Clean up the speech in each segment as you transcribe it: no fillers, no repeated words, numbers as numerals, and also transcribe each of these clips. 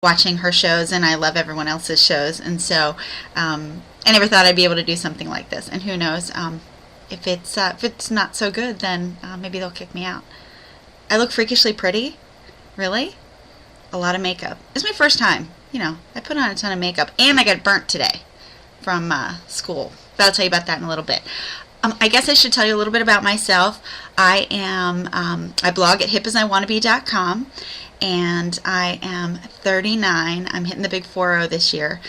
watching her shows, and I love everyone else's shows, and so I never thought I'd be able to do something like this. And who knows, if it's not so good, then maybe they'll kick me out. I look freakishly pretty, really. A lot of makeup. It's my first time. You know, I put on a ton of makeup, and I got burnt today from school. But I'll tell you about that in a little bit. I guess I should tell you a little bit about myself. I blog at hipaziwannabe.com, and I am 39. I'm hitting the big 40 this year.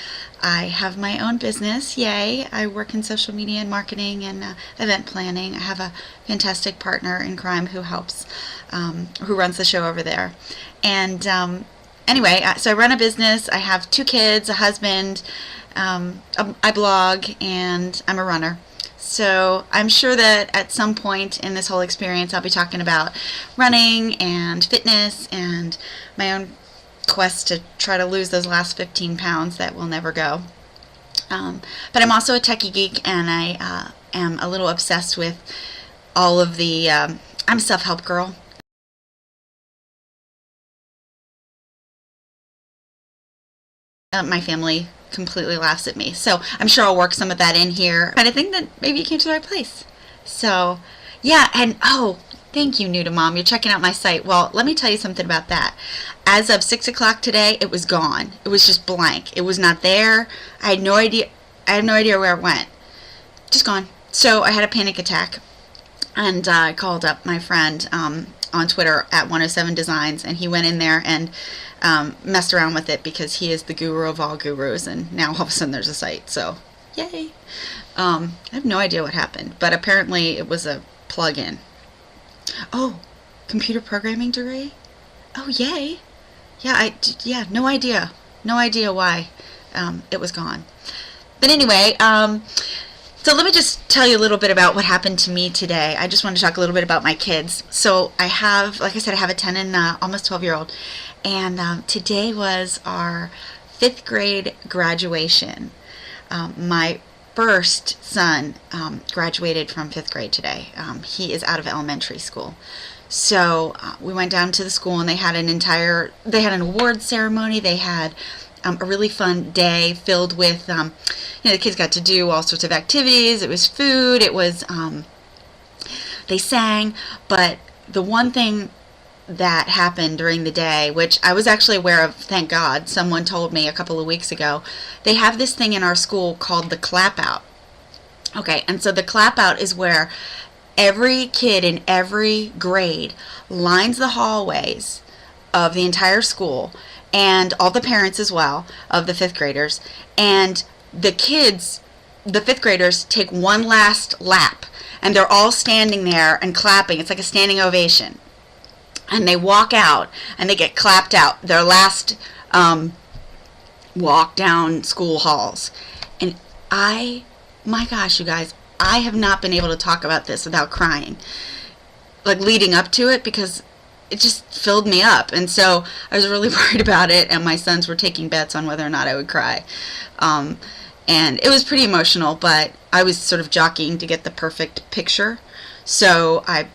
I have my own business, yay. I work in social media and marketing and event planning. I have a fantastic partner in crime who helps, who runs the show over there. And anyway, so I run a business. I have 2 kids, a husband. I blog, and I'm a runner. So I'm sure that at some point in this whole experience I'll be talking about running and fitness and my own quest to try to lose those last 15 pounds that will never go. But I'm also a techie geek, and I am a little obsessed with all of the, I'm a self-help girl. My family completely laughs at me, so I'm sure I'll work some of that in here. Kind of think that maybe you came to the right place. So yeah, and oh, thank you, New to Mom. You're checking out my site. Well, let me tell you something about that. As of 6 o'clock today, it was gone. It was just blank. It was not there. I had no idea. I have no idea where it went. Just gone. So I had a panic attack, and I called up my friend on Twitter at 107 Designs, and he went in there and messed around with it because he is the guru of all gurus, and now all of a sudden there's a site. So yay. I have no idea what happened, but apparently it was a plug-in. Oh, computer programming degree? Oh, yay. Yeah, no idea why it was gone. But anyway, so let me just tell you a little bit about what happened to me today. I just want to talk a little bit about my kids. So I have, like I said, I have a 10 and almost 12-year-old. And today was our 5th grade graduation. My first son graduated from 5th grade today. He is out of elementary school. So we went down to the school, and they had an award ceremony. They had a really fun day filled with, the kids got to do all sorts of activities. It was food. It was, they sang. But the one thing that happened during the day, which I was actually aware of, thank God, someone told me a couple of weeks ago, they have this thing in our school called the clap out. Okay, and so the clap out is where every kid in every grade lines the hallways of the entire school, and all the parents as well of the 5th graders, and the kids, the 5th graders, take one last lap, and they're all standing there and clapping. It's like a standing ovation. And they walk out, and they get clapped out, their last walk down school halls. And my gosh, you guys, I have not been able to talk about this without crying, like leading up to it, because it just filled me up. And so I was really worried about it, and my sons were taking bets on whether or not I would cry. And it was pretty emotional, but I was sort of jockeying to get the perfect picture. So I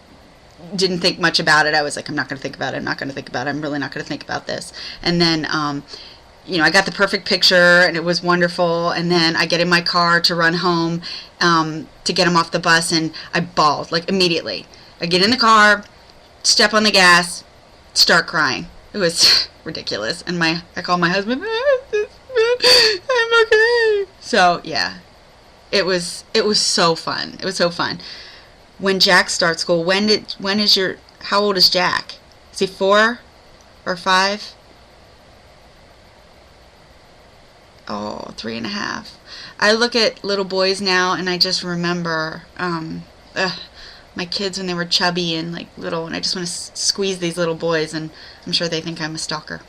didn't think much about it. I was like, I'm not going to think about it. I'm not going to think about it. I'm really not going to think about this. And then, I got the perfect picture, and it was wonderful. And then I get in my car to run home to get him off the bus, and I bawled, like, immediately. I get in the car, step on the gas, start crying. It was ridiculous. And I called my husband, I'm okay. So, yeah, it was so fun. It was so fun. When Jack starts school, how old is Jack? Is he 4 or 5? Oh, 3.5. I look at little boys now, and I just remember my kids when they were chubby and like little, and I just want to squeeze these little boys, and I'm sure they think I'm a stalker.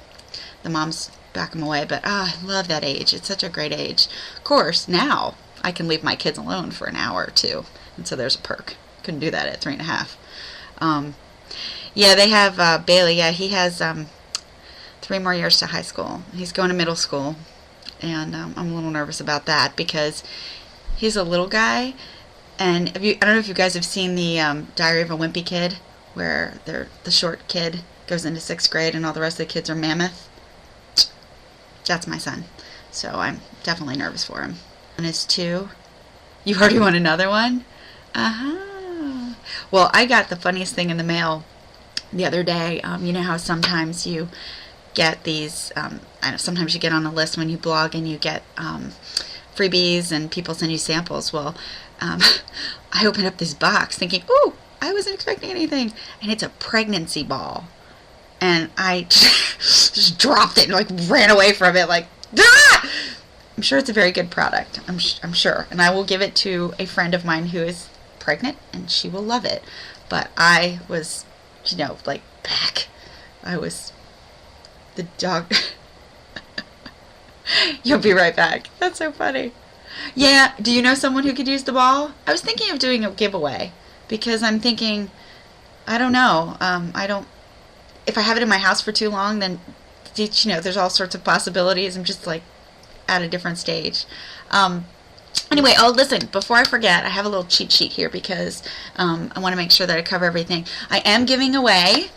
The moms back them away, but I love that age. It's such a great age. Of course, now I can leave my kids alone for an hour or two, and so there's a perk. Couldn't do that at 3.5. Yeah, they have Bailey. Yeah, he has 3 more years to high school. He's going to middle school, and I'm a little nervous about that because he's a little guy. And I don't know if you guys have seen the Diary of a Wimpy Kid, where the short kid goes into 6th grade and all the rest of the kids are mammoth. That's my son. So I'm definitely nervous for him. One is 2. You already want another one? Uh-huh. Well, I got the funniest thing in the mail the other day. You know how sometimes you get these, I know sometimes you get on a list when you blog and you get freebies and people send you samples. Well, I opened up this box thinking, ooh, I wasn't expecting anything. And it's a pregnancy ball. And I just dropped it and like ran away from it like, ah! I'm sure it's a very good product. I'm sure. And I will give it to a friend of mine who is pregnant and she will love it. But I was, like back. I was the dog. You'll be right back. That's so funny. Yeah, do you know someone who could use the ball? I was thinking of doing a giveaway because I'm thinking, I don't know. If I have it in my house for too long, then, there's all sorts of possibilities. I'm just like at a different stage. Anyway, listen, before I forget, I have a little cheat sheet here because I want to make sure that I cover everything. I'm giving away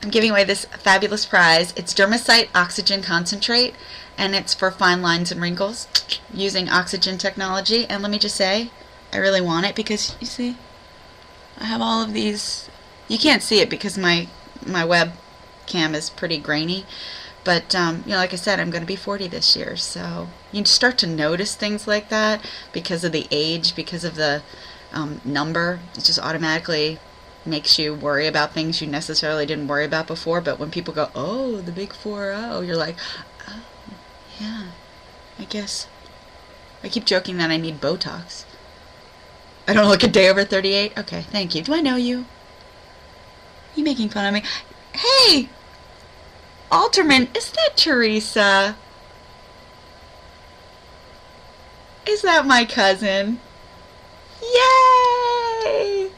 this fabulous prize. It's Dermacyte Oxygen Concentrate, and it's for fine lines and wrinkles using oxygen technology. And let me just say, I really want it because, you see, I have all of these. You can't see it because my webcam is pretty grainy. But, like I said, I'm going to be 40 this year, so you start to notice things like that because of the age, because of the number. It just automatically makes you worry about things you necessarily didn't worry about before. But when people go, oh, the big 40, you're like, oh, yeah, I guess. I keep joking that I need Botox. I don't look a day over 38? Okay, thank you. Do I know you? Are you making fun of me? Hey! Alterman, is that Teresa? Is that my cousin? Yay!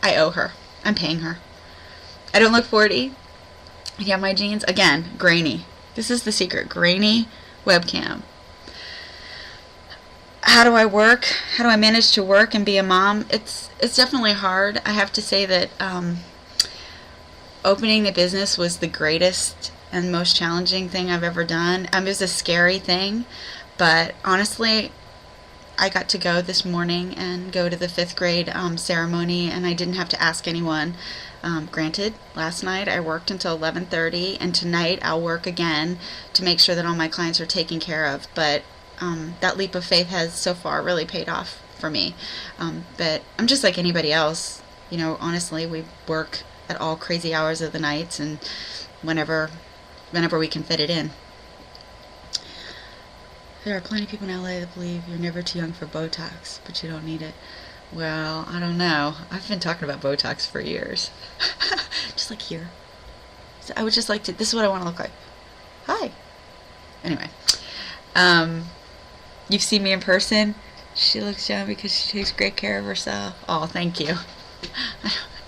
I owe her. I'm paying her. I don't look 40. I have my jeans. Again, grainy. This is the secret. Grainy webcam. How do I work? How do I manage to work and be a mom? It's definitely hard. I have to say that opening the business was the greatest and most challenging thing I've ever done. It was a scary thing, but honestly, I got to go this morning and go to the 5th grade ceremony, and I didn't have to ask anyone. Granted, last night I worked until 11:30, and tonight I'll work again to make sure that all my clients are taken care of, but that leap of faith has so far really paid off for me. But I'm just like anybody else. Honestly, we work at all crazy hours of the nights and whenever we can fit it in. There are plenty of people in LA that believe you're never too young for Botox, but you don't need it. Well, I don't know. I've been talking about Botox for years. Just like here. So I would just like to, this is what I want to look like. Hi. Anyway. You've seen me in person. She looks young because she takes great care of herself. Oh, thank you.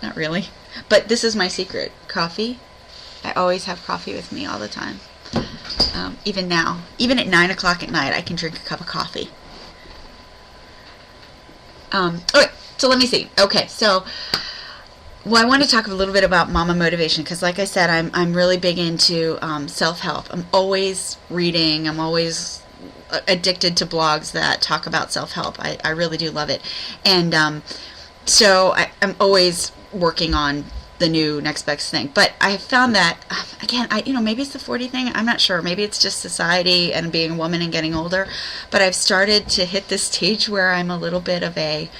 Not really. But this is my secret. Coffee. I always have coffee with me all the time. Even now. Even at 9 o'clock at night, I can drink a cup of coffee. Okay, so let me see. Okay, so I want to talk a little bit about mama motivation because, like I said, I'm really big into self-help. I'm always reading. I'm always addicted to blogs that talk about self-help. I really do love it. And so I'm always working on the new next best thing. But I found that, again, maybe it's the 40 thing. I'm not sure. Maybe it's just society and being a woman and getting older. But I've started to hit this stage where I'm a little bit of a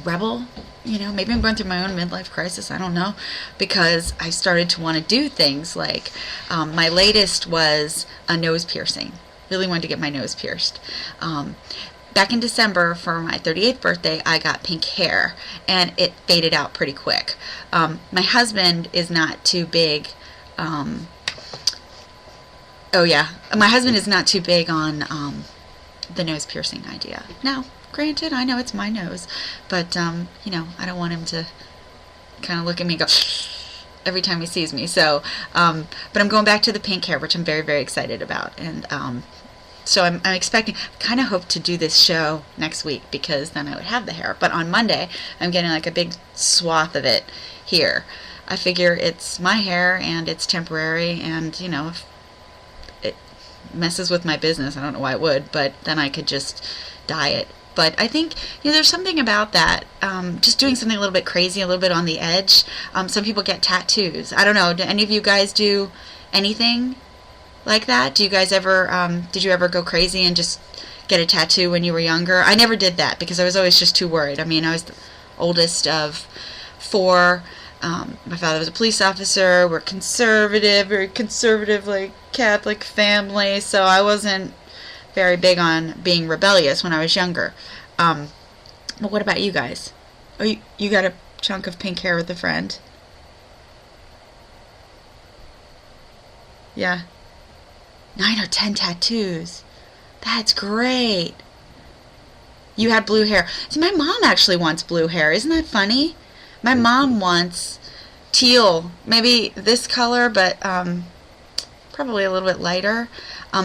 rebel. Maybe I'm going through my own midlife crisis. I don't know. Because I started to want to do things like my latest was a nose piercing. Really wanted to get my nose pierced. Back in December for my 38th birthday, I got pink hair, and it faded out pretty quick. My husband is not too big. My husband is not too big on the nose piercing idea. Now, granted, I know it's my nose, but I don't want him to kind of look at me and go every time he sees me. So, but I'm going back to the pink hair, which I'm very, very excited about, and so I'm expecting, I kind of hope to do this show next week because then I would have the hair. But on Monday, I'm getting like a big swath of it here. I figure it's my hair and it's temporary, and messes with my business. I don't know why it would, but then I could just dye it. But I think, there's something about that, just doing something a little bit crazy, a little bit on the edge. Some people get tattoos. I don't know, do any of you guys do anything like that? Do you guys ever, did you ever go crazy and just get a tattoo when you were younger? I never did that because I was always just too worried. I mean, I was the oldest of 4. My father was a police officer. We're conservative, very conservative, like Catholic family, so I wasn't very big on being rebellious when I was younger. But what about you guys? Oh, you got a chunk of pink hair with a friend? Yeah. 9 or 10 tattoos. That's great. You had blue hair. See, my mom actually wants blue hair. Isn't that funny? My mom wants teal. Maybe this color, but probably a little bit lighter.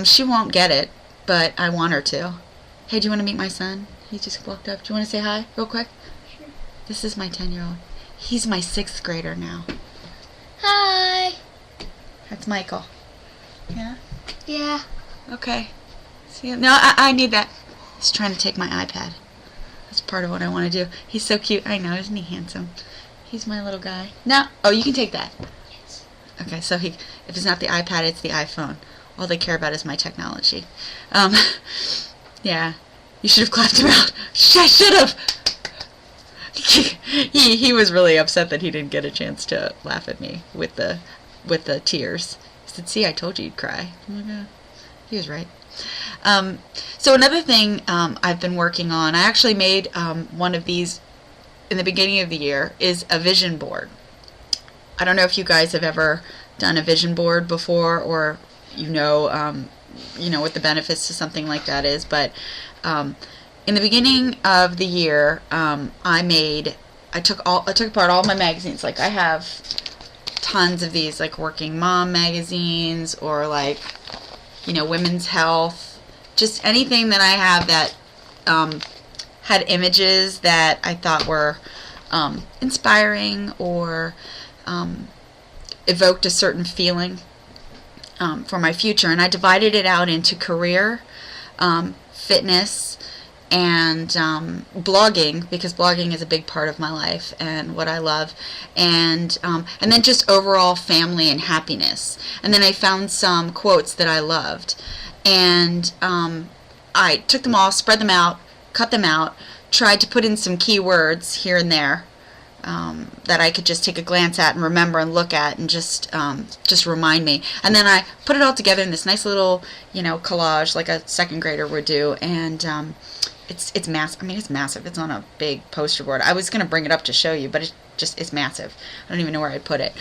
She won't get it, but I want her to. Hey, do you want to meet my son? He just walked up. Do you want to say hi real quick? Sure. This is my 10-year-old. He's my 6th grader now. Hi. That's Michael. Yeah? Yeah. Okay. See, no, I need that. He's trying to take my iPad. That's part of what I want to do. He's so cute. I know. Isn't he handsome? He's my little guy. No. Oh, you can take that. Yes. Okay, so if it's not the iPad, it's the iPhone. All they care about is my technology. Yeah. You should have clapped him out. I should have. He was really upset that he didn't get a chance to laugh at me with the tears. He said, "See, I told you you'd cry." Oh my God. He was right. So another thing I've been working on, I actually made one of these in the beginning of the year, is a vision board. I don't know if you guys have ever done a vision board before, or what the benefits to something like that is, but in the beginning of the year, I took apart all my magazines. Like, I have tons of these, like working mom magazines, or like women's health, just anything that I have that had images that I thought were inspiring, or evoked a certain feeling for my future. And I divided it out into career, fitness, and blogging, because blogging is a big part of my life and what I love, and then just overall family and happiness. And then I found some quotes that I loved, and I took them all, spread them out, cut them out, tried to put in some keywords here and there that I could just take a glance at and remember and look at, and just remind me. And then I put it all together in this nice little collage, like a second grader would do. And it's massive. I mean, it's massive. It's on a big poster board. I was going to bring it up to show you, but it's massive. I don't even know where I'd put it.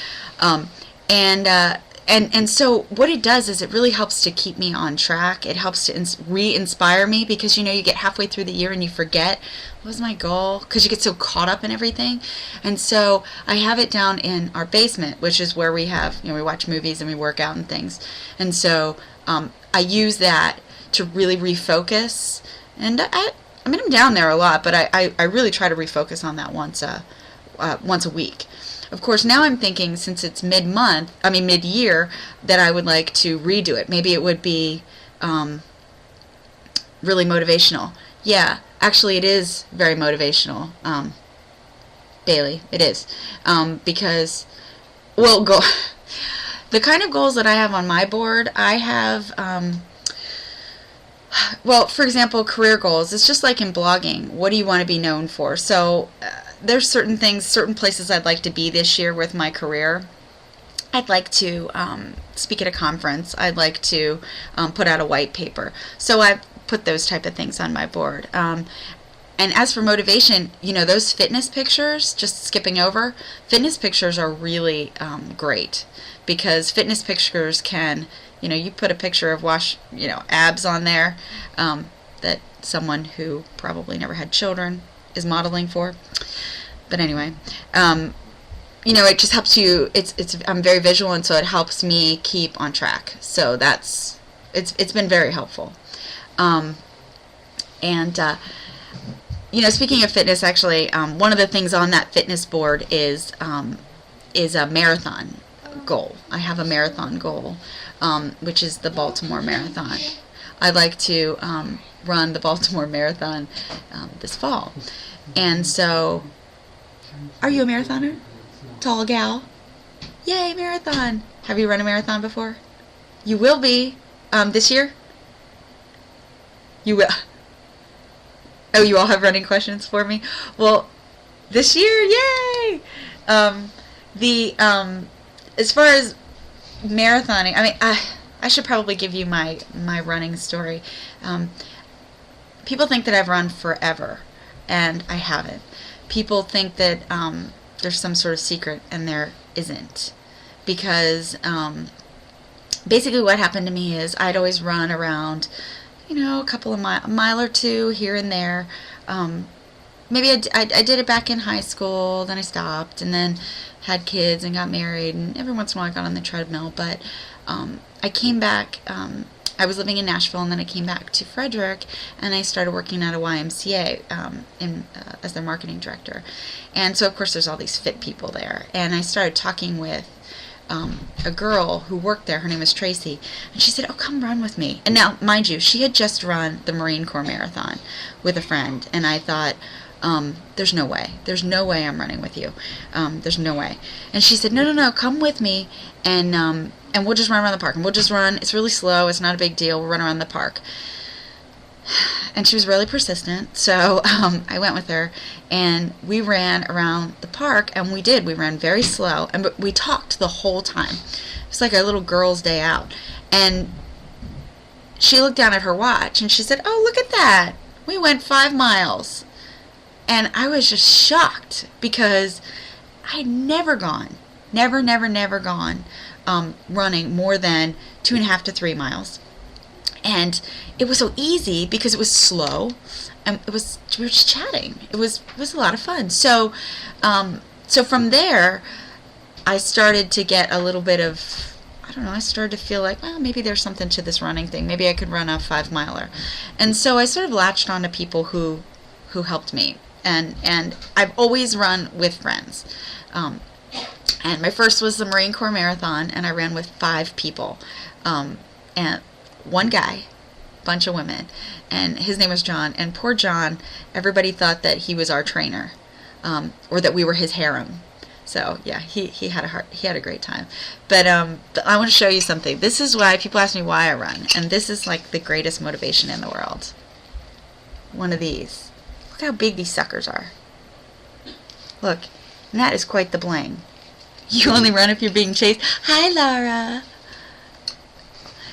And so what it does is it really helps to keep me on track. It helps to re-inspire me, because you get halfway through the year and you forget, what was my goal? Because you get so caught up in everything. And so I have it down in our basement, which is where we have, we watch movies and we work out and things. And so I use that to really refocus. And I mean, I'm down there a lot, but I really try to refocus on that once a week. Of course, now I'm thinking, since it's mid-year, that I would like to redo it. Maybe it would be really motivational. Yeah, actually it is very motivational, Bailey. It is. Because, the kind of goals that I have on my board, I have, for example, career goals. It's just like in blogging. What do you want to be known for? So there's certain things, certain places I'd like to be this year with my career. I'd like to speak at a conference. I'd like to put out a white paper. So I put those type of things on my board. And as for motivation, those fitness pictures, just skipping over, fitness pictures are really great, because fitness pictures can, you put a picture of abs on there that someone who probably never had children is modeling for. But anyway, it just helps you. I'm very visual, and so it helps me keep on track. So it's been very helpful. Speaking of fitness, actually, one of the things on that fitness board is a marathon. goal. I have a marathon goal, which is the Baltimore Marathon. I'd like to run the Baltimore Marathon this fall. And so, are you a marathoner? Tall gal? Yay, marathon! Have you run a marathon before? You will be this year? You will. Oh, you all have running questions for me? Well, this year, yay! As far as marathoning, I mean, I should probably give you my running story. People think that I've run forever, and I haven't. People think that there's some sort of secret, and there isn't. Because basically what happened to me is I'd always run around, a couple of a mile or two here and there. Maybe I did it back in high school, then I stopped, and then had kids and got married, and every once in a while I got on the treadmill. But I came back, I was living in Nashville, and then I came back to Frederick, and I started working at a YMCA as their marketing director. And so, of course, there's all these fit people there. And I started talking with a girl who worked there. Her name was Tracy, and she said, "Oh, come run with me." And now, mind you, she had just run the Marine Corps Marathon with a friend, and I thought, there's no way I'm running with you. There's no way. And she said, no, come with me, and we'll just run around the park, and we'll just run. It's really slow. It's not a big deal. We'll run around the park. And she was really persistent, so I went with her, and we ran around the park, and we ran very slow, and we talked the whole time. It was like a little girl's day out. And she looked down at her watch, and she said, "Oh, look at that. We went 5 miles." And I was just shocked, because I'd never gone running more than 2.5 to 3 miles. And it was so easy because it was slow, and we were just chatting. It was a lot of fun. So from there, I started to get a little bit of, I started to feel like, well, maybe there's something to this running thing. Maybe I could run a 5-miler. And so I sort of latched on to people who helped me. And I've always run with friends. And my first was the Marine Corps Marathon, and I ran with 5 people. And one guy, bunch of women, and his name was John. And poor John, everybody thought that he was our trainer, or that we were his harem. So yeah, he had a great time. But I want to show you something. This is why people ask me why I run, and this is like the greatest motivation in the world. One of these. Look how big these suckers are. Look, and that is quite the bling. You only run if you're being chased. Hi, Laura.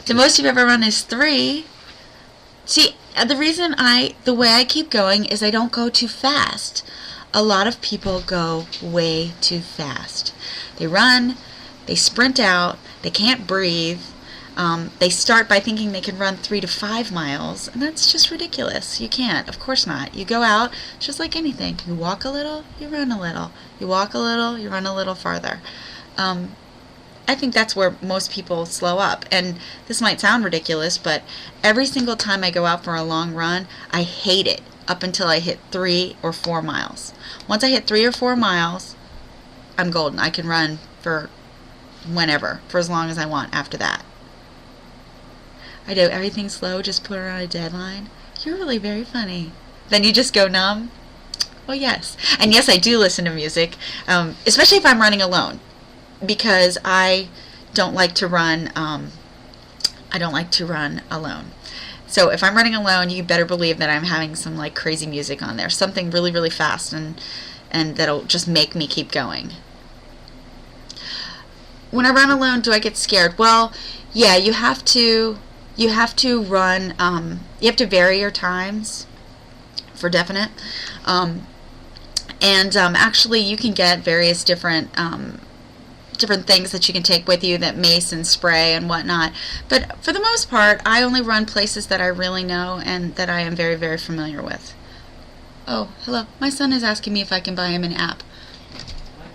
The most you've ever run is 3. See, the way I keep going is I don't go too fast. A lot of people go way too fast. They run, they sprint out, they can't breathe. They start by thinking they can run 3 to 5 miles, and that's just ridiculous. You can't. Of course not. You go out just like anything. You walk a little, you run a little. You walk a little, you run a little farther. I think that's where most people slow up. And this might sound ridiculous, but every single time I go out for a long run, I hate it up until I hit 3 or 4 miles. Once I hit 3 or 4 miles, I'm golden. I can run for whenever, for as long as I want after that. I do everything slow, just put her on a deadline. You're really very funny. Then you just go numb? Well, yes. And yes, I do listen to music, especially if I'm running alone, because I don't like to run alone. So if I'm running alone, you better believe that I'm having some like crazy music on there, something really, really fast, and that'll just make me keep going. When I run alone, do I get scared? Well, yeah, you have to run, you have to vary your times for definite. Actually you can get various different things that you can take with you, that mace and spray and whatnot. But for the most part, I only run places that I really know and that I am very, very familiar with. Oh, hello. My son is asking me if I can buy him an app.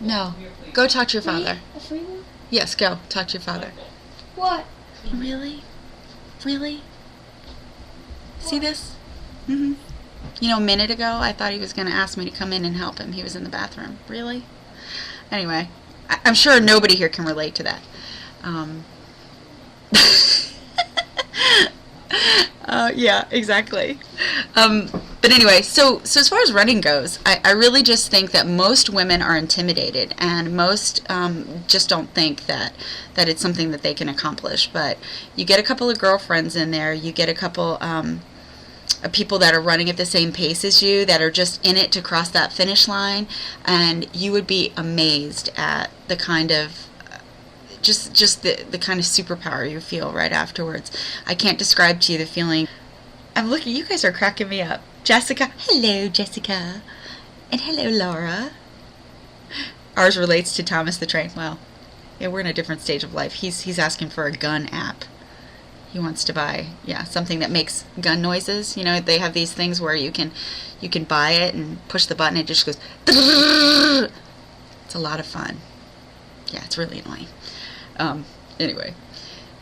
No. Go talk to your father. A free one? Yes, go. Talk to your father. What? Really? Really? See this? Mm-hmm. You know, a minute ago, I thought he was going to ask me to come in and help him. He was in the bathroom. Really? Anyway, I'm sure nobody here can relate to that. Yeah, exactly. But anyway, so as far as running goes, I really just think that most women are intimidated, and most just don't think that it's something that they can accomplish. But you get a couple of girlfriends in there, you get a couple of people that are running at the same pace as you, that are just in it to cross that finish line, and you would be amazed at the kind of just the kind of superpower you feel right afterwards. I can't describe to you the feeling. I'm looking, you guys are cracking me up. Jessica, hello Jessica, and hello Laura. Ours relates to Thomas the Train. Well, yeah, we're in a different stage of life. He's asking for a gun app. He wants to buy, yeah, something that makes gun noises. You know, they have these things where you can buy it and push the button, it just goes. It's a lot of fun. Yeah, it's really annoying. Anyway.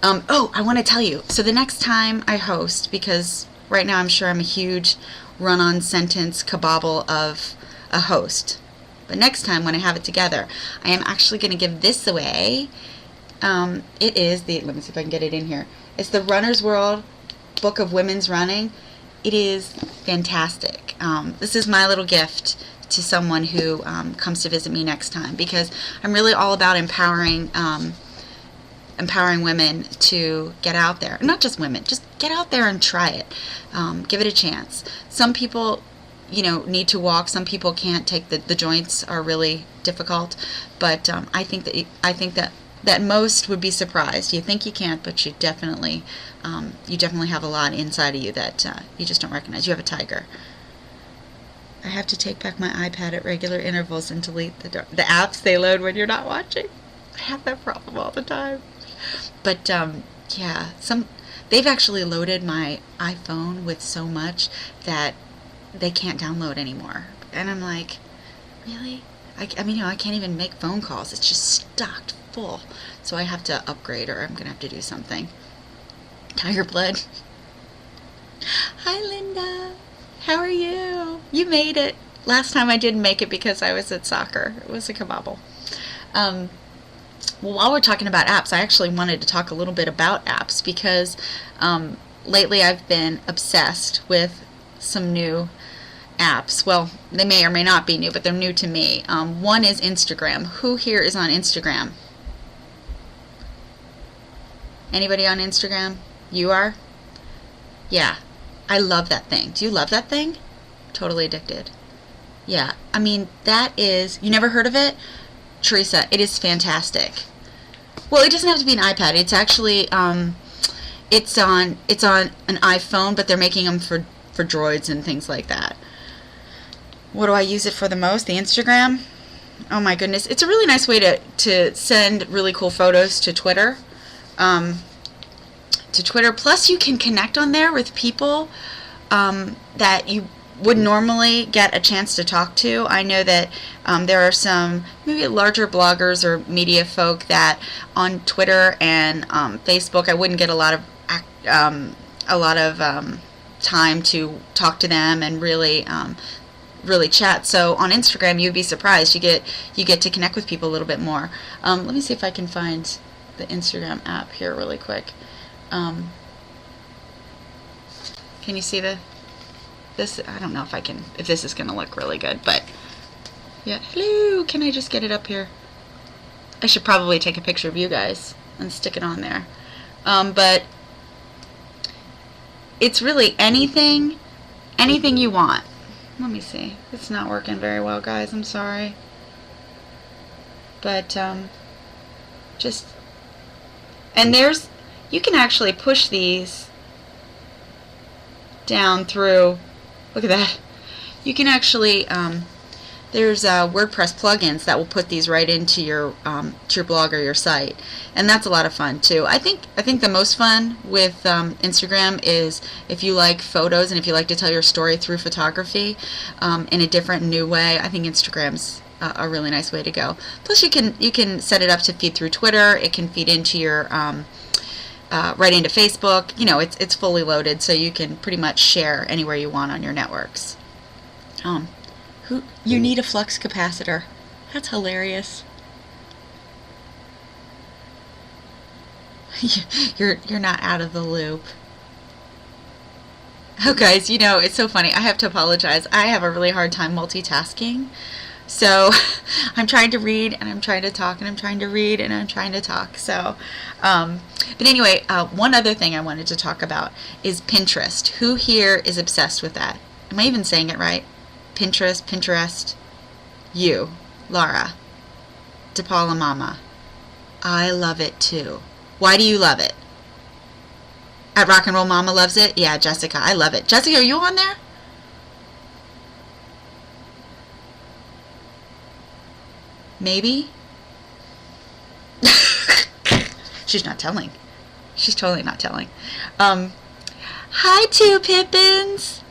Oh, I want to tell you. So the next time I host, because right now I'm sure I'm a huge run-on sentence kabobble of a host. But next time when I have it together, I am actually going to give this away. It is the, let me see if I can get it in here. It's the Runner's World Book of Women's Running. It is fantastic. This is my little gift to someone who comes to visit me next time, because I'm really all about empowering women to get out there. Not just women, just get out there and try it. Give it a chance. Some people, you know, need to walk. Some people can't take the joints are really difficult. But I think that most would be surprised. You think you can't, but you definitely have a lot inside of you that you just don't recognize. You have a tiger. I have to take back my iPad at regular intervals and delete the apps they load when you're not watching. I have that problem all the time. But yeah, they've actually loaded my iPhone with so much that they can't download anymore. And I'm like, really? I mean, you know, I can't even make phone calls. It's just stocked full. So I have to upgrade, or I'm going to have to do something. Tiger blood. Hi, Linda. How are you? You made it. Last time I didn't make it because I was at soccer. It was a kabobble. Well, while we're talking about apps, I actually wanted to talk a little bit about apps, because lately I've been obsessed with some new apps. Well, they may or may not be new, but they're new to me. One is Instagram. Who here is on Instagram? Anybody on Instagram? You are? Yeah. I love that thing. Do you love that thing? Totally addicted. Yeah. I mean, that is... You never heard of it? Teresa, it is fantastic. Well, it doesn't have to be an iPad. It's actually... it's on an iPhone, but they're making them for droids and things like that. What do I use it for the most? The Instagram? Oh my goodness. It's a really nice way to send really cool photos to Twitter. Plus you can connect on there with people that you would normally get a chance to talk to. I know that there are some maybe larger bloggers or media folk that on Twitter and Facebook I wouldn't get a lot of time to talk to them and really chat. So on Instagram you'd be surprised. You get to connect with people a little bit more. Let me see if I can find the Instagram app here really quick. Can you see this? I don't know if this is gonna look really good, but yeah. Hello, can I just get it up here? I should probably take a picture of you guys and stick it on there. But it's really anything you want. Let me see. It's not working very well, guys. I'm sorry. But you can actually push these down through. Look at that. You can actually there's WordPress plugins that will put these right into your blog or your site, and that's a lot of fun too. I think the most fun with Instagram is if you like photos and if you like to tell your story through photography in a different, new way. I think Instagram's a really nice way to go. Plus, you can set it up to feed through Twitter. It can feed into your right into Facebook. You know, it's fully loaded, so you can pretty much share anywhere you want on your networks. You need a flux capacitor. That's hilarious. You're not out of the loop. Oh, guys, it's so funny. I have to apologize. I have a really hard time multitasking. So I'm trying to read and I'm trying to talk and I'm trying to read and I'm trying to talk. So, but anyway, one other thing I wanted to talk about is Pinterest. Who here is obsessed with that? Am I even saying it right? Pinterest. You, Laura, DePaula Mama. I love it too. Why do you love it? At Rock and Roll Mama loves it? Yeah, Jessica, I love it. Jessica, are you on there? Maybe? She's not telling. She's totally not telling. Hi, Two Pippins.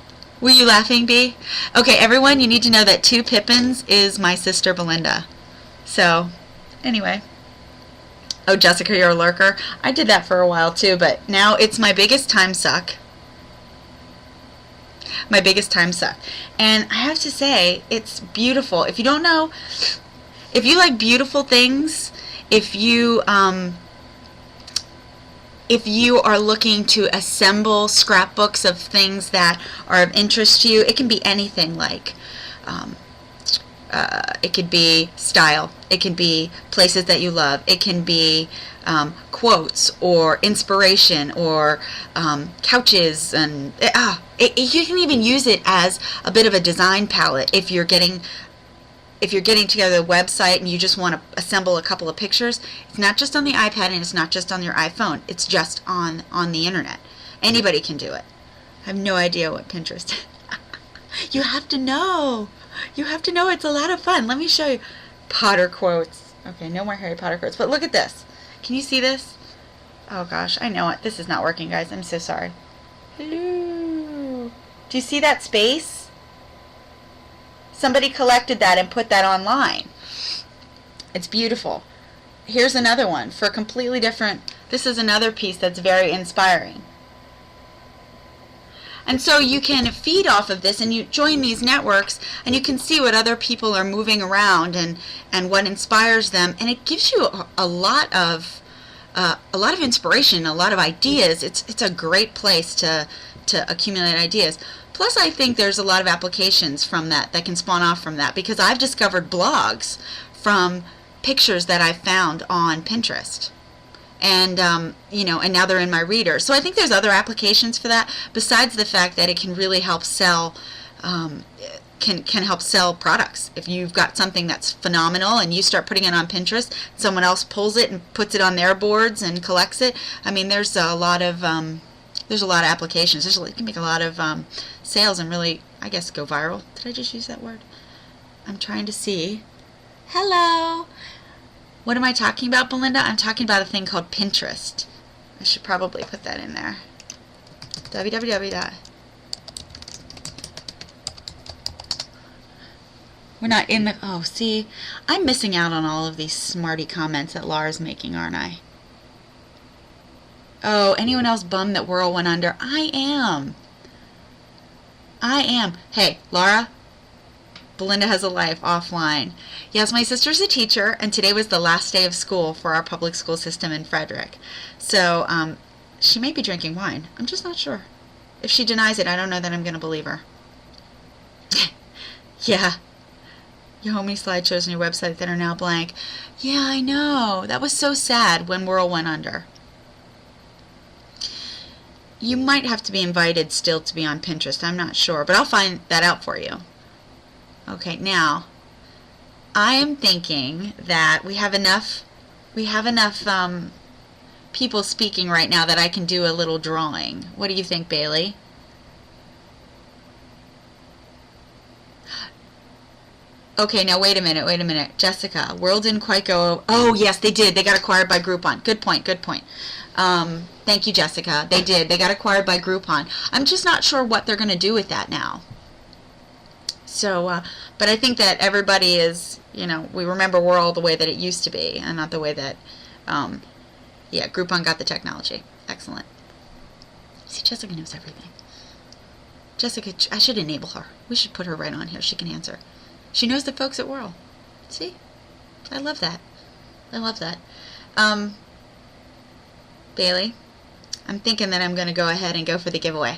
Were you laughing, Bea? Okay, everyone, you need to know that Two Pippins is my sister Belinda. So, anyway. Oh, Jessica, you're a lurker. I did that for a while too, but now it's my biggest time suck. My biggest time suck. And I have to say, it's beautiful. If you don't know, if you like beautiful things, if you are looking to assemble scrapbooks of things that are of interest to you, it can be anything like it could be style, it can be places that you love, it can be quotes or inspiration or couches, and you can even use it as a bit of a design palette if you're getting together a website and you just want to assemble a couple of pictures. It's not just on the iPad and it's not just on your iPhone. It's just on the internet. Anybody can do it. I have no idea what Pinterest is. You have to know. You have to know. It's a lot of fun. Let me show you. Potter quotes. Okay, no more Harry Potter quotes. But look at this. Can you see this? Oh gosh, I know it. This is not working, guys. I'm so sorry. Hello. Do you see that space? Somebody collected that and put that online. It's beautiful. Here's another one for a completely different. This is another piece that's very inspiring. And so you can feed off of this and you join these networks and you can see what other people are moving around and what inspires them, and it gives you a lot of inspiration, a lot of ideas. It's a great place to accumulate ideas. Plus, I think there's a lot of applications from that can spawn off from that, because I've discovered blogs from pictures that I found on Pinterest. And, and now they're in my reader. So I think there's other applications for that, besides the fact that it can really help sell, can help sell products. If you've got something that's phenomenal and you start putting it on Pinterest, someone else pulls it and puts it on their boards and collects it. I mean, there's a lot of applications. You can make a lot of sales and really, I guess, go viral. Did I just use that word? I'm trying to see. Hello. What am I talking about, Belinda? I'm talking about a thing called Pinterest. I should probably put that in there. www. We're not in the... Oh, see? I'm missing out on all of these smarty comments that Laura's making, aren't I? Oh, anyone else bummed that Whirl went under? I am. Hey, Laura, Belinda has a life offline. Yes, my sister's a teacher, and today was the last day of school for our public school system in Frederick. So she may be drinking wine. I'm just not sure. If she denies it, I don't know that I'm going to believe her. Yeah. Your homie slideshows on your website that are now blank. Yeah, I know. That was so sad when Whirl went under. You might have to be invited still to be on Pinterest. I'm not sure, but I'll find that out for you. Okay, now I am thinking that we have enough people speaking right now that I can do a little drawing. What do you think, Bailey? Okay, now wait a minute. Jessica, World didn't quite go. Oh, yes, they did. They got acquired by Groupon. Good point. Thank you, Jessica. They did. They got acquired by Groupon. I'm just not sure what they're going to do with that now. So, but I think that everybody is, we remember World the way that it used to be, and not the way that, Groupon got the technology. Excellent. See, Jessica knows everything. Jessica, I should enable her. We should put her right on here. She can answer. She knows the folks at Whirl. See? I love that. But Bailey, I'm thinking that I'm going to go ahead and go for the giveaway.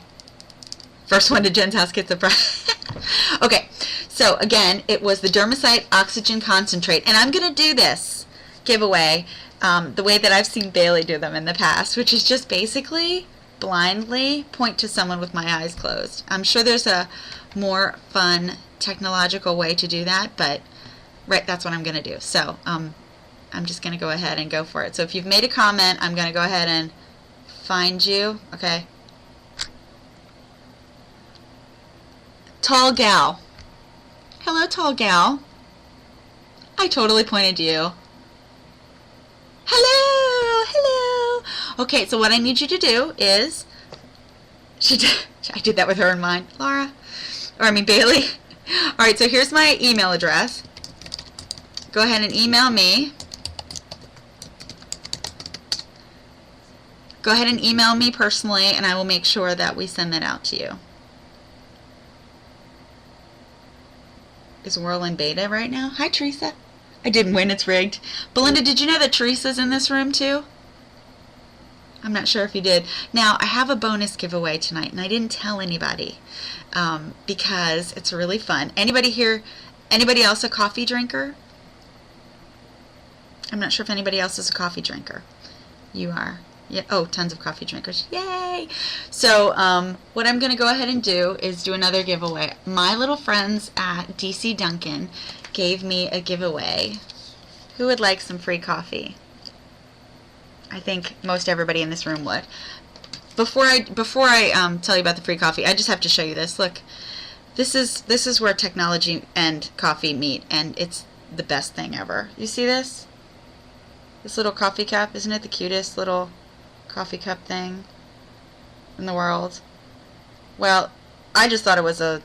First one to Jen's house gets a prize. Okay, so again, it was the Dermacyte Oxygen Concentrate, and I'm going to do this giveaway the way that I've seen Bailey do them in the past, which is just basically blindly point to someone with my eyes closed. I'm sure there's a more fun technological way to do that, but right, that's what I'm going to do. So I'm just going to go ahead and go for it. So if you've made a comment, I'm going to go ahead and find you. Okay. Tall gal. Hello, tall gal. I totally pointed to you. Hello, hello. Okay, so what I need you to do is, I did that with her in mind, Laura, or I mean Bailey. All right, so here's my email address. Go ahead and email me. Go ahead and email me personally, and I will make sure that we send that out to you. Is Whirl in beta right now? Hi, Teresa. I didn't win. It's rigged. Belinda, did you know that Teresa's in this room too? I'm not sure if you did. Now, I have a bonus giveaway tonight, and I didn't tell anybody because it's really fun. Anybody here, anybody else a coffee drinker? I'm not sure if anybody else is a coffee drinker. You are. Yeah. Oh, tons of coffee drinkers. Yay! So what I'm going to go ahead and do is do another giveaway. My little friends at DC Duncan gave me a giveaway. Who would like some free coffee? I think most everybody in this room would. Before I tell you about the free coffee, I just have to show you this. Look, this is where technology and coffee meet, and it's the best thing ever. You see this? This little coffee cup, isn't it the cutest little coffee cup thing in the world? Well, I just thought it was a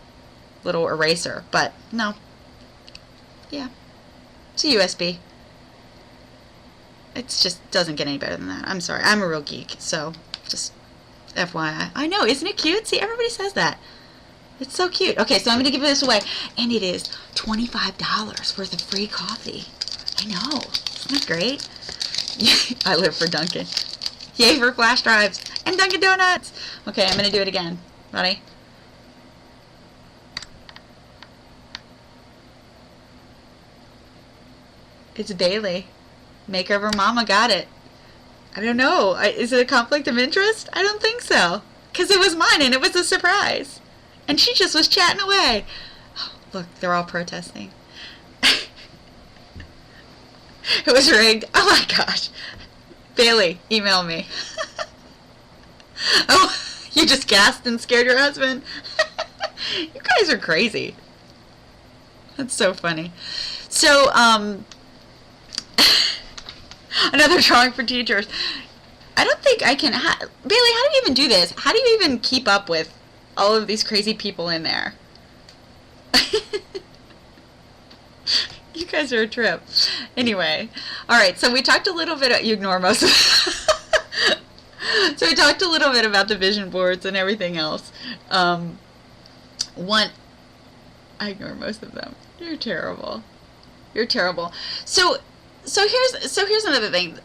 little eraser, but no. Yeah, it's a USB. It just doesn't get any better than that. I'm sorry, I'm a real geek, so just FYI. I know, isn't it cute? See, everybody says that. It's so cute. Okay, so I'm going to give this away, and it is $25 worth of free coffee. I know, isn't that great? I live for Dunkin'. Yay for flash drives and Dunkin' Donuts. Okay, I'm going to do it again. Ready? It's Bailey. Makeover Mama got it. I don't know. Is it a conflict of interest? I don't think so. Because it was mine and it was a surprise. And she just was chatting away. Oh, look, they're all protesting. It was rigged. Oh my gosh. Bailey, email me. Oh, you just gasped and scared your husband? You guys are crazy. That's so funny. So, another drawing for teachers. I don't think I can... Bailey, how do you even do this? How do you even keep up with all of these crazy people in there? You guys are a trip. Anyway, all right, so we talked a little bit... You ignore most of it. So we talked a little bit about the vision boards and everything else. I ignore most of them. You're terrible. You're terrible. So here's another thing.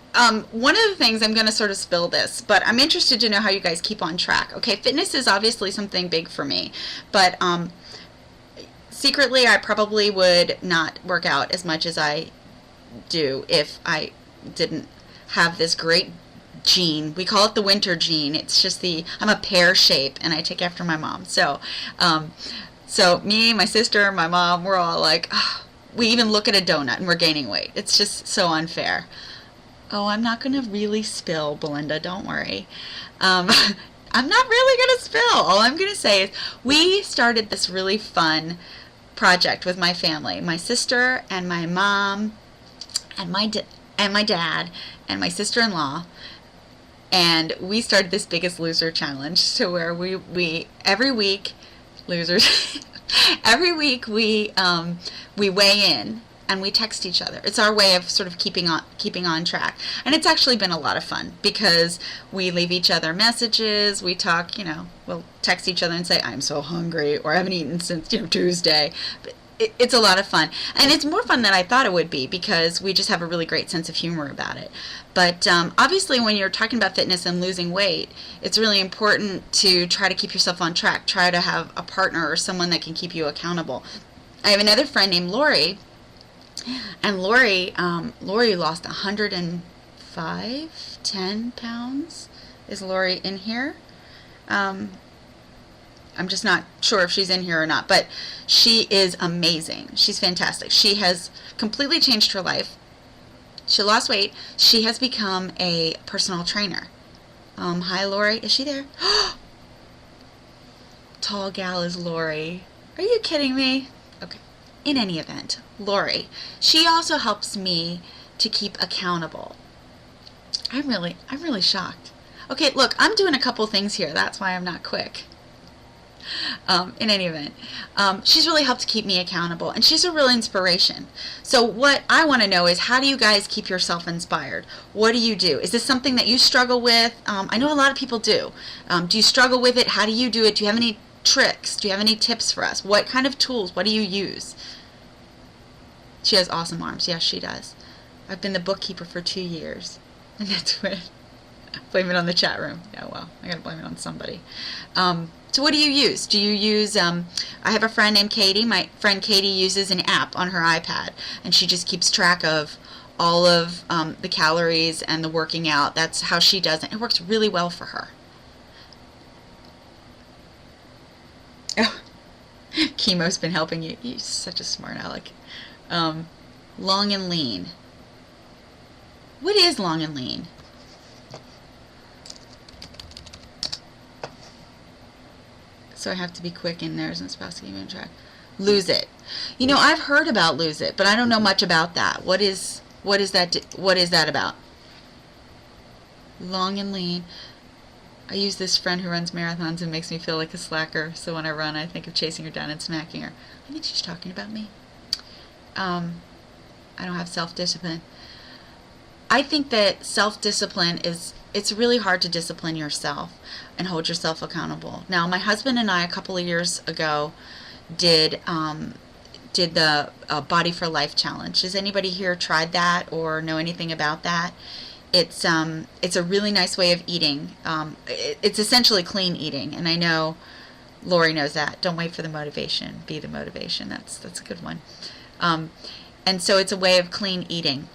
One of the things, I'm going to sort of spill this, but I'm interested to know how you guys keep on track. Okay, fitness is obviously something big for me, but secretly I probably would not work out as much as I do if I didn't have this great gene. We call it the winter gene. It's just I'm a pear shape, and I take after my mom. So me, my sister, my mom, we're all like, oh, we even look at a donut and we're gaining weight. It's just so unfair. Oh, I'm not going to really spill, Belinda. Don't worry. I'm not really going to spill. All I'm going to say is we started this really fun project with my family. My sister and my mom and my dad and my sister-in-law. And we started this Biggest Loser challenge. So where we every week, losers... Every week we weigh in and we text each other. It's our way of sort of keeping on track. And it's actually been a lot of fun because we leave each other messages, we talk, we'll text each other and say, I'm so hungry, or I haven't eaten since Tuesday. But it's a lot of fun, and it's more fun than I thought it would be because we just have a really great sense of humor about it. But obviously when you're talking about fitness and losing weight, it's really important to try to keep yourself on track. Try to have a partner or someone that can keep you accountable. I have another friend named Lori, and Lori lost 10 pounds. Is Lori in here? I'm just not sure if she's in here or not, but she is amazing. She's fantastic. She has completely changed her life. She lost weight. She has become a personal trainer. Hi, Lori. Is she there? Tall gal is Lori. Are you kidding me? Okay. In any event, Lori, she also helps me to keep accountable. I'm really shocked. Okay, look, I'm doing a couple things here. That's why I'm not quick. In any event, she's really helped to keep me accountable, and she's a real inspiration. So what I want to know is, how do you guys keep yourself inspired? What do you do? Is this something that you struggle with? I know a lot of people do. Do you struggle with it? How do you do it? Do you have any tricks? Do you have any tips for us? What kind of tools? What do you use? She has awesome arms. Yes, she does. I've been the bookkeeper for 2 years, and that's what. Blame it on the chat room. Yeah, well, I gotta blame it on somebody. So what do you use? Do you use, I have a friend named Katie. My friend Katie uses an app on her iPad, and she just keeps track of all of the calories and the working out. That's how she does it. It works really well for her. Oh, chemo's been helping you. You're such a smart aleck. Long and lean. What is long and lean? So I have to be quick in there. Isn't supposed to keep me on track. Lose it. You know, I've heard about lose it, but I don't know much about that. What is that about? Long and lean. I use this friend who runs marathons and makes me feel like a slacker. So when I run, I think of chasing her down and smacking her. I think she's talking about me. I don't have self-discipline. I think that self-discipline is, it's really hard to discipline yourself and hold yourself accountable. Now, my husband and I, a couple of years ago, did the Body for Life challenge. Has anybody here tried that or know anything about that? It's a really nice way of eating. It's essentially clean eating, and I know Lori knows that. Don't wait for the motivation. Be the motivation. That's a good one. And so it's a way of clean eating.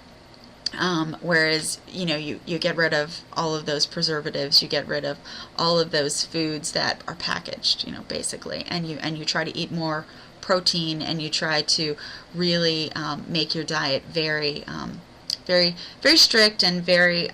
Whereas, you know, you get rid of all of those preservatives, you get rid of all of those foods that are packaged, you know, basically, and you try to eat more protein, and you try to really make your diet very, very strict and very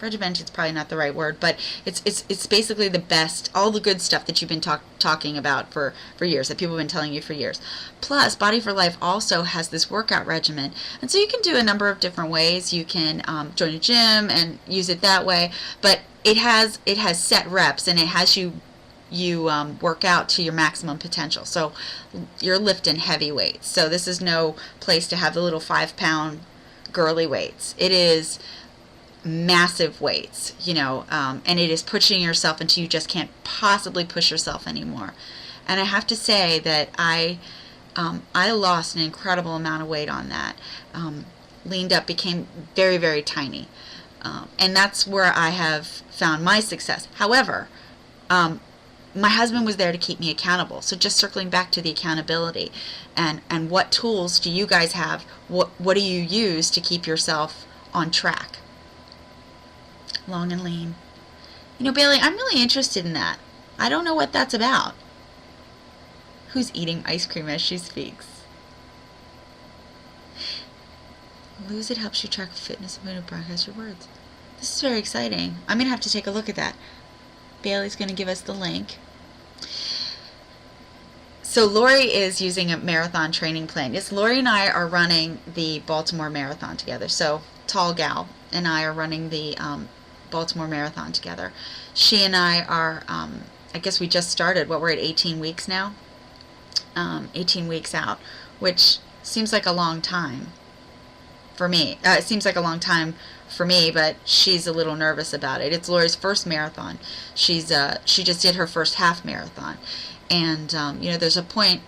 regimented is probably not the right word, but it's basically the best, all the good stuff that you've been talking about for years, that people have been telling you for years. Plus, Body for Life also has this workout regimen, and so you can do a number of different ways. You can join a gym and use it that way, but it has set reps, and it has you work out to your maximum potential. So you're lifting heavy weights. So this is no place to have the little 5-pound girly weights. It is massive weights, you know, and it is pushing yourself until you just can't possibly push yourself anymore. And I have to say that I lost an incredible amount of weight on that. Leaned up, became very, very tiny. And that's where I have found my success. However, my husband was there to keep me accountable. So just circling back to the accountability, and what tools do you guys have? What do you use to keep yourself on track? Long and lean. You know, Bailey, I'm really interested in that. I don't know what that's about. Who's eating ice cream as she speaks? Lose it helps you track fitness and to broadcast your words. This is very exciting. I'm going to have to take a look at that. Bailey's going to give us the link. So Lori is using a marathon training plan. Yes, Lori and I are running the Baltimore Marathon together. So Tall Gal and I are running the Baltimore Marathon together. She and I are, I guess we just started, we're at 18 weeks now? 18 weeks out, which seems like a long time for me. It seems like a long time for me, but she's a little nervous about it. It's Lori's first marathon. She just did her first half marathon. And you know, there's a point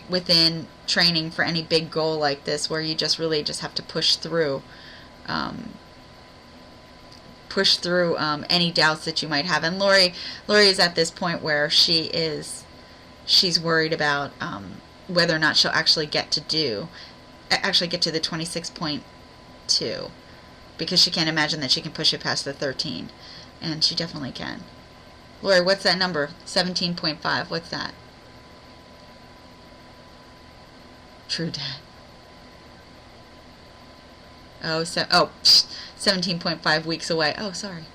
within training for any big goal like this where you just really just have to push through any doubts that you might have. And Lori is at this point where she's worried about whether or not she'll actually get to the 26.2, because she can't imagine that she can push it past the 13, and she definitely can. Lori, what's that number? 17.5. What's that? True, Dad. 17.5 weeks away. Oh, sorry.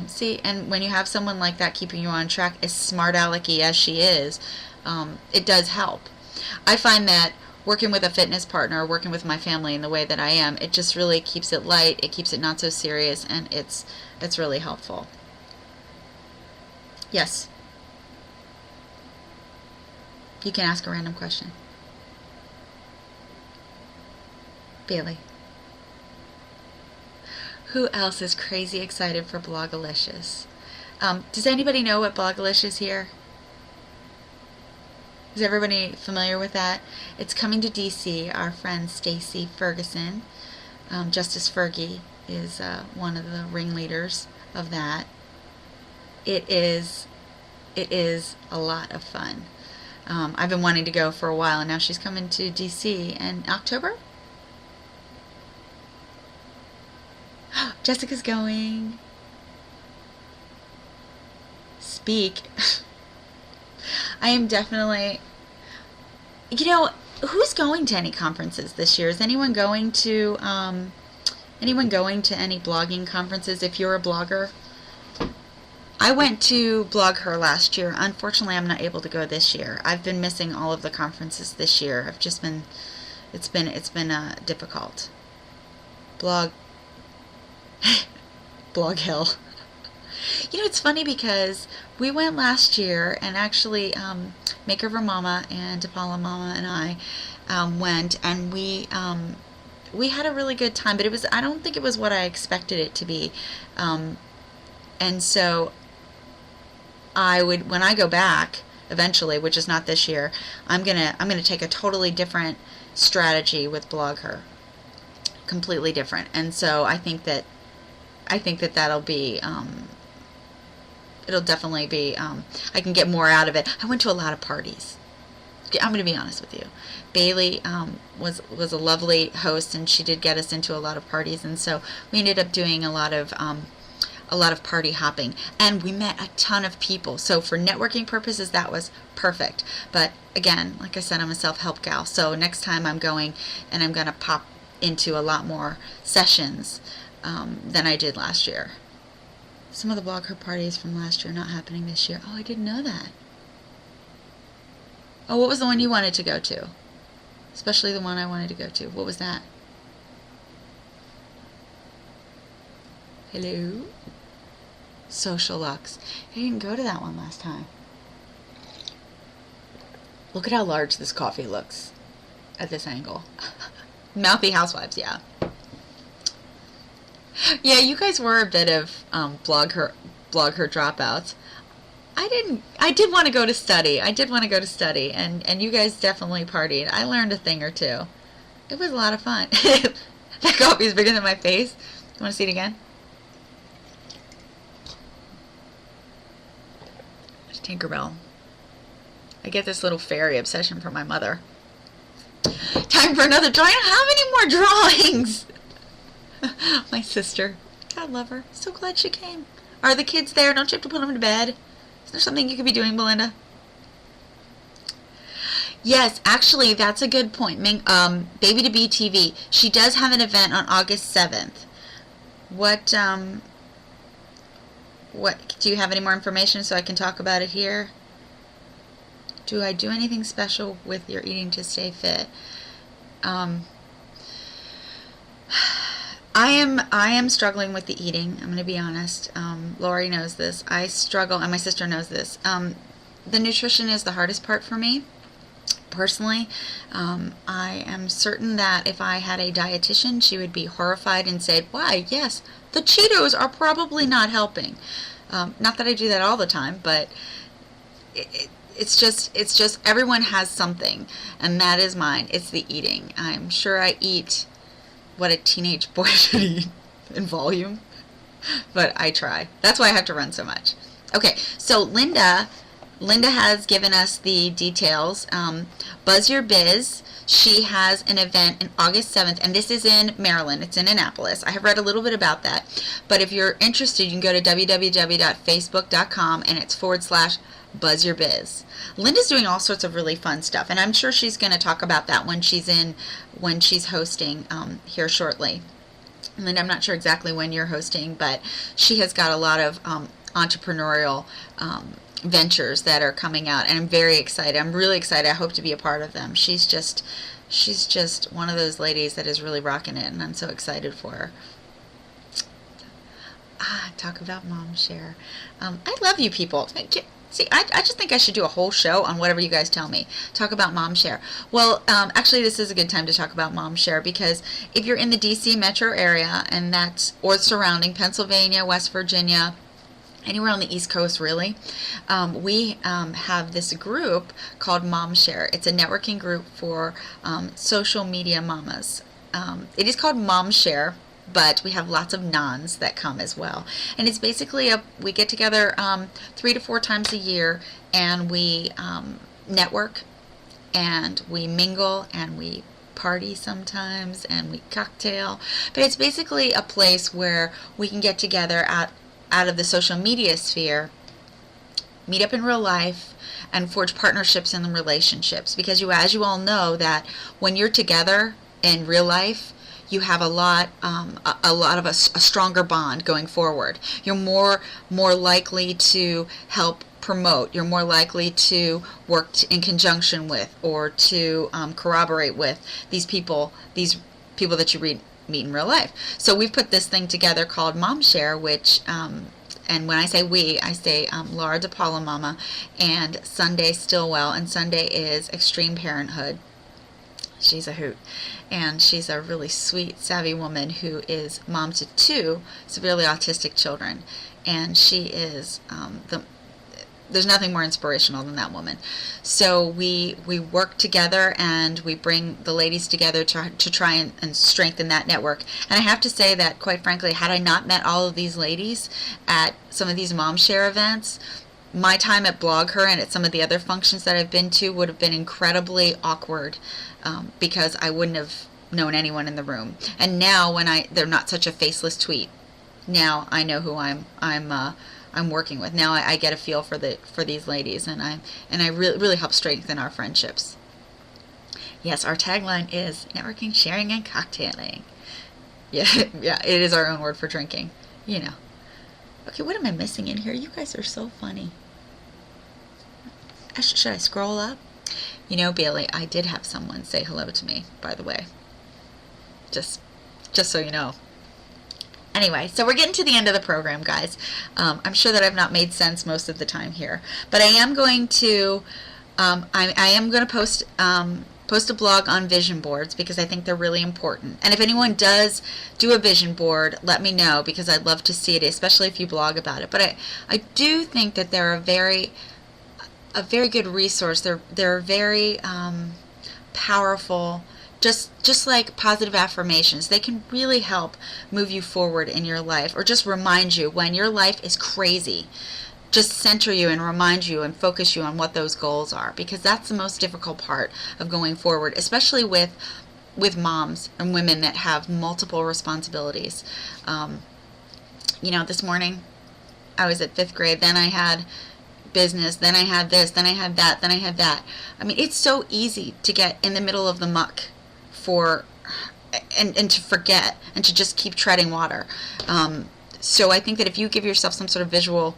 See, and when you have someone like that keeping you on track, as smart alecky as she is, it does help. I find that working with a fitness partner, working with my family in the way that I am, it just really keeps it light, it keeps it not so serious, and it's really helpful. Yes. You can ask a random question. Bailey. Who else is crazy excited for Blogalicious? Does anybody know what Blogalicious is here? Is everybody familiar with that? It's coming to DC. Our friend Stacy Ferguson, Justice Fergie, is one of the ringleaders of that. It is a lot of fun. I've been wanting to go for a while, and now she's coming to DC in October. Jessica's going. Speak. I am definitely, you know, who's going to any conferences this year? Is anyone going to any blogging conferences if you're a blogger? I went to Blog Her last year. Unfortunately, I'm not able to go this year. I've been missing all of the conferences this year. It's been difficult. Blog Hill. You know, it's funny because we went last year, and actually Makeover Mama and DePaula Mama and I went, and we had a really good time, but I don't think it was what I expected it to be. And so when I go back eventually, which is not this year, I'm gonna take a totally different strategy with Blog Her, completely different. And so I think that that'll be it'll definitely be I can get more out of it. I went to a lot of parties. I'm going to be honest with you. Bailey was a lovely host, and she did get us into a lot of parties, and so we ended up doing a lot of party hopping, and we met a ton of people. So for networking purposes, that was perfect. But again, like I said, I'm a self-help gal, so next time I'm going, and I'm going to pop into a lot more sessions than I did last year. Some of the Blog Her parties from last year are not happening this year. Oh, I didn't know that. Oh, what was the one you wanted to go to? Especially the one I wanted to go to. What was that? Hello? Social Lux. I didn't go to that one last time. Look at how large this coffee looks at this angle. Mouthy Housewives, yeah. Yeah, you guys were a bit of blog her dropouts. I did want to go to study. And you guys definitely partied. I learned a thing or two. It was a lot of fun. That coffee is bigger than my face. You want to see it again? There's Tinkerbell. I get this little fairy obsession from my mother. Time for another drawing. I don't have any more drawings. My sister. God love her. So glad she came. Are the kids there? Don't you have to put them to bed? Is there something you could be doing, Belinda? Yes, actually, that's a good point. Baby to Be TV. She does have an event on August 7th. What do you have any more information so I can talk about it here? Do I do anything special with your eating to stay fit? I am struggling with the eating. I'm going to be honest. Lori knows this. I struggle, and my sister knows this. The nutrition is the hardest part for me, personally. I am certain that if I had a dietitian, she would be horrified and say, "Why? Yes, the Cheetos are probably not helping." Not that I do that all the time, but it's just everyone has something, and that is mine. It's the eating. I'm sure I eat what a teenage boy should eat in volume, but I try. That's why I have to run so much. Okay, so Linda has given us the details. Buzz Your Biz. She has an event on August 7th, and this is in Maryland. It's in Annapolis. I have read a little bit about that, but if you're interested, you can go to www.facebook.com, and it's /Buzz Your Biz. Linda's doing all sorts of really fun stuff, and I'm sure she's going to talk about that when she's hosting here shortly. Linda, I'm not sure exactly when you're hosting, but she has got a lot of entrepreneurial ventures that are coming out, and I'm very excited. I'm really excited. I hope to be a part of them. She's just one of those ladies that is really rocking it, and I'm so excited for her. Talk about mom share. I love you people. See, I just think I should do a whole show on whatever you guys tell me. Talk about mom share. Well, actually, this is a good time to talk about mom share, because if you're in the DC metro area and or surrounding Pennsylvania, West Virginia, anywhere on the East Coast, really, we have this group called Mom Share. It's a networking group for social media mamas. It is called Mom Share, but we have lots of nons that come as well. And it's basically we get together 3 to 4 times a year, and we network, and we mingle, and we party sometimes, and we cocktail. But it's basically a place where we can get together out of the social media sphere, meet up in real life, and forge partnerships and relationships. Because as you all know, that when you're together in real life, you have a lot of a stronger bond going forward. You're more likely to help promote. You're more likely to work in conjunction with, or to corroborate with these people that you meet in real life. So we've put this thing together called Mom Share, which and when I say we, I say Laura DePaula Mama and Sunday Stillwell, and Sunday is Extreme Parenthood. She's a hoot, and she's a really sweet, savvy woman who is mom to 2 severely autistic children, and she is there's nothing more inspirational than that woman. So we work together, and we bring the ladies together to try and strengthen that network. And I have to say that, quite frankly, had I not met all of these ladies at some of these Mom Share events, my time at Blog Her and at some of the other functions that I've been to would have been incredibly awkward, because I wouldn't have known anyone in the room. And now, when they're not such a faceless tweet, now I know who I'm working with. Now I get a feel for these ladies, and I really help strengthen our friendships. Yes, our tagline is networking, sharing, and cocktailing. Yeah, it is our own word for drinking. Okay, what am I missing in here? You guys are so funny. Should I scroll up? Bailey, I did have someone say hello to me, by the way. Just so you know. Anyway, so we're getting to the end of the program, guys. I'm sure that I've not made sense most of the time here, but I am going to post a blog on vision boards, because I think they're really important. And if anyone does do a vision board, let me know, because I'd love to see it, especially if you blog about it. But I do think that they're a very good resource. They're very powerful. Just like positive affirmations, they can really help move you forward in your life, or just remind you when your life is crazy. Just center you and remind you and focus you on what those goals are, because that's the most difficult part of going forward, especially with moms and women that have multiple responsibilities. This morning I was at 5th grade, then I had business, then I had this, then I had that, then I had that. I mean, it's so easy to get in the middle of the muck and to forget, and to just keep treading water. So I think that if you give yourself some sort of visual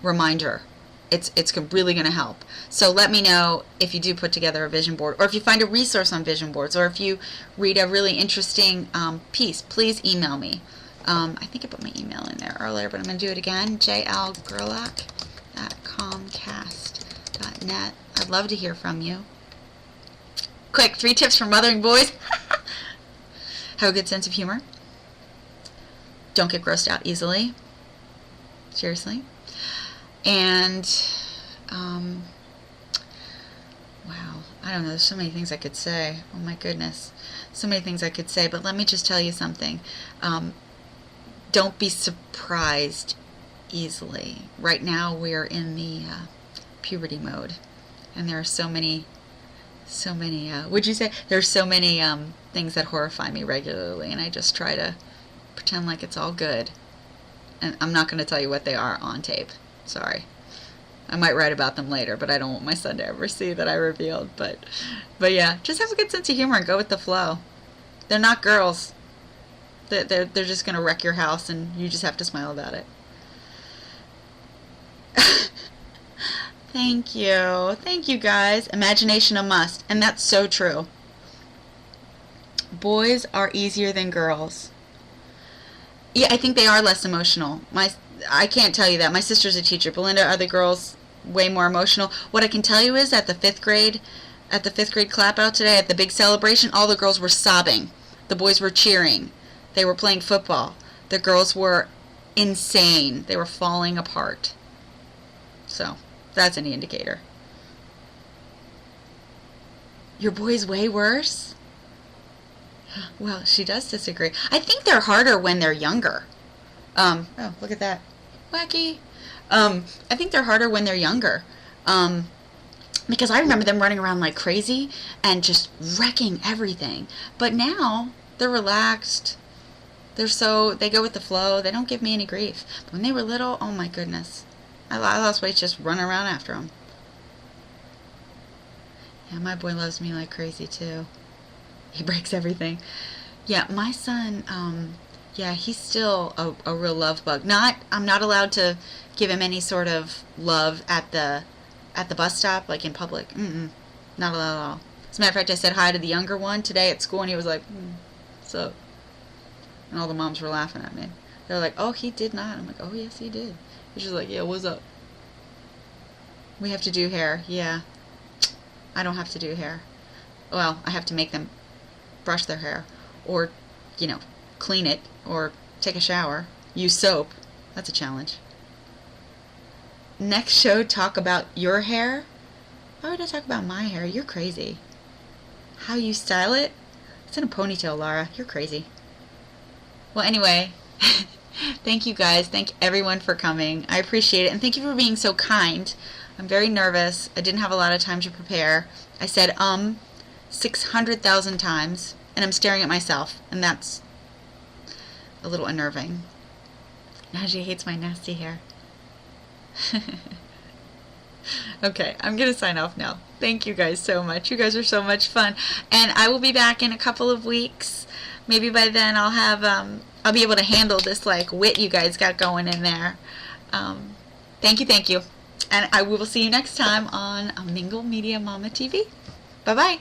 reminder, it's really going to help. So let me know if you do put together a vision board, or if you find a resource on vision boards, or if you read a really interesting piece, please email me. I think I put my email in there earlier, but I'm going to do it again. jlgerlock@comcast.net. I'd love to hear from you. Quick, 3 tips for mothering boys. Have a good sense of humor. Don't get grossed out easily. Seriously. And Wow, I don't know, there's so many things I could say. Oh my goodness, so many things I could say, but let me just tell you something. Don't be surprised easily. Right now we're in the puberty mode, and there are so many, would you say, there's so many things that horrify me regularly, and I just try to pretend like it's all good. And I'm not going to tell you what they are on tape. Sorry. I might write about them later, but I don't want my son to ever see that I revealed. But yeah, just have a good sense of humor and go with the flow. They're not girls. They're just going to wreck your house, and you just have to smile about it. Thank you. Thank you, guys. Imagination a must. And that's so true. Boys are easier than girls. Yeah, I think they are less emotional. I can't tell you that. My sister's a teacher. Belinda, are the girls way more emotional? What I can tell you is at the fifth grade clap out today, at the big celebration, all the girls were sobbing. The boys were cheering. They were playing football. The girls were insane. They were falling apart. So, that's any indicator. Your boy's way worse? Well, she does disagree. I think they're harder when they're younger. Oh, look at that. Wacky. I think they're harder when they're younger. Because I remember them running around like crazy and just wrecking everything. But now, they're relaxed. They go with the flow. They don't give me any grief. But when they were little, oh my goodness. I lost weight just running around after them. Yeah, my boy loves me like crazy too. He breaks everything. Yeah, my son, yeah, he's still a real love bug. I'm not allowed to give him any sort of love at the bus stop, like in public. Not allowed at all. As a matter of fact, I said hi to the younger one today at school, and he was like, what's up? And all the moms were laughing at me. They were like, oh, he did not. I'm like, oh, yes, he did. He's just like, yeah, what's up? We have to do hair. Yeah. I don't have to do hair. Well, I have to make them brush their hair, or, clean it, or take a shower, use soap. That's a challenge. Next show, talk about your hair. Why would I talk about my hair? You're crazy. How you style it? It's in a ponytail, Lara. You're crazy. Well, anyway, thank you guys. Thank everyone for coming. I appreciate it, and thank you for being so kind. I'm very nervous. I didn't have a lot of time to prepare. I said 600,000 times, and I'm staring at myself, and that's a little unnerving. Now she hates my nasty hair. Okay, I'm going to sign off now. Thank you guys so much. You guys are so much fun. And I will be back in a couple of weeks. Maybe by then I'll have, I'll be able to handle this, wit you guys got going in there. Thank you. And I will see you next time on Mingle Media Momma TV. Bye-bye.